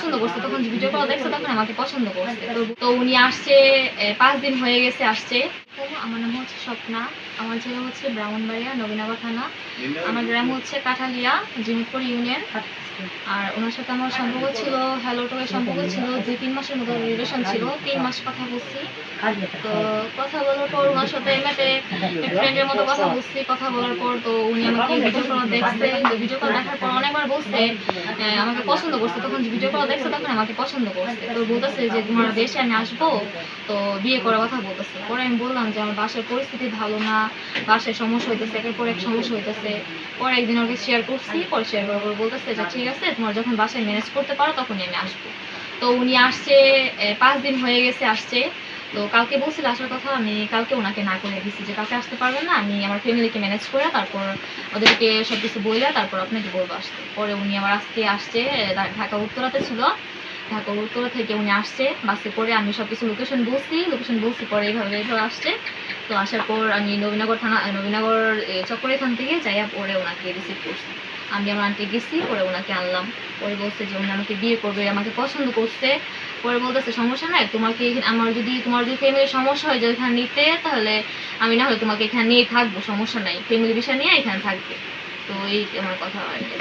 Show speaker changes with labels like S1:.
S1: পছন্দ করছে, তখন ভিডিও কল দেখছে তখন আমাকে পছন্দ করছে। তো উনি আসছে 5 দিন হয়ে গেছে আসছে। আমার নাম হচ্ছে স্বপ্না, আমার জেলা হচ্ছে ব্রাহ্মণবাড়িয়া নবীনগর থানা, আমার গ্রাম হচ্ছে কাঠালিয়া জিমিতপুর ইউনিয়ন। আর ওনার সাথে আমার সম্পর্ক ছিল হ্যালো টকের সম্পর্ক ছিল 2-3 মাসের মতো রিলেশন ছিল, 3 মাস কথা বলছি। তো কথা বলার পর ওনার সাথে এমনিতে ফ্রেন্ডের মতো কথা বলছি। কথা বলার পর তো উনি আমাকে ভিডিও কল দেখছে, তো ভিডিও কল দেখার পর অনেকবার বলছে আমাকে পছন্দ করছে, তখন ভিডিও কল দেখছে তখন আমাকে পছন্দ করছে। তো বলতেছে যে তোমার দেশে আমি আসবো, তো বিয়ে করার কথা বলতেছে। পরে আমি বললাম যে আমার বাসার পরিস্থিতি ভালো না, বাসায় সমস্যা হইতেছে, একের পর এক সমস্যা হইতেছে। পরে একদিন ওকে শেয়ার করছি, পরে শেয়ার করার পর বলতেছে যে ঠিক আছে তোমার যখন বাসায় ম্যানেজ করতে পারো তখনই আমি আসবো। তো উনি আসছে 5 দিন হয়ে গেছে আসছে। তো কালকে বলছিল আসার কথা, আমি কালকে ওনাকে না করে দিচ্ছি যে কালকে আসতে পারবেন না, আমি আমার ফ্যামিলিকে ম্যানেজ করে তারপর ওদেরকে সব কিছু বইলে তারপর আপনাকে বলবো আসতে। পরে উনি আবার আজকে আসছে, ঢাকা উত্তরাতে ছিল, ঢাকা উত্তরা থেকে উনি আসছে বাসে করে। আমি সব কিছু লোকেশন বলছি পরে এইভাবে আসছে। তো আসার পর আমি নবীনগর থানা নবীনগর চক্কর এখান থেকে যাইয়া পরে ওনাকে রিসিভ করছি। আমি আমার আন্টি গেছি, পরে ওনাকে আনলাম। পরে বলছে যে উনি আমাকে বিয়ে করবে, আমাকে পছন্দ করছে। পরে বলতেছে সমস্যা নাই, তোমাকে তোমার যদি ফ্যামিলির সমস্যা হয় যে এখানে নিতে, তাহলে আমি না হলে তোমাকে এখানে নিয়ে থাকবো, সমস্যা নাই, ফ্যামিলি বিষয় নিয়ে এখানে থাকবে। তো এই আমার কথা আর কি।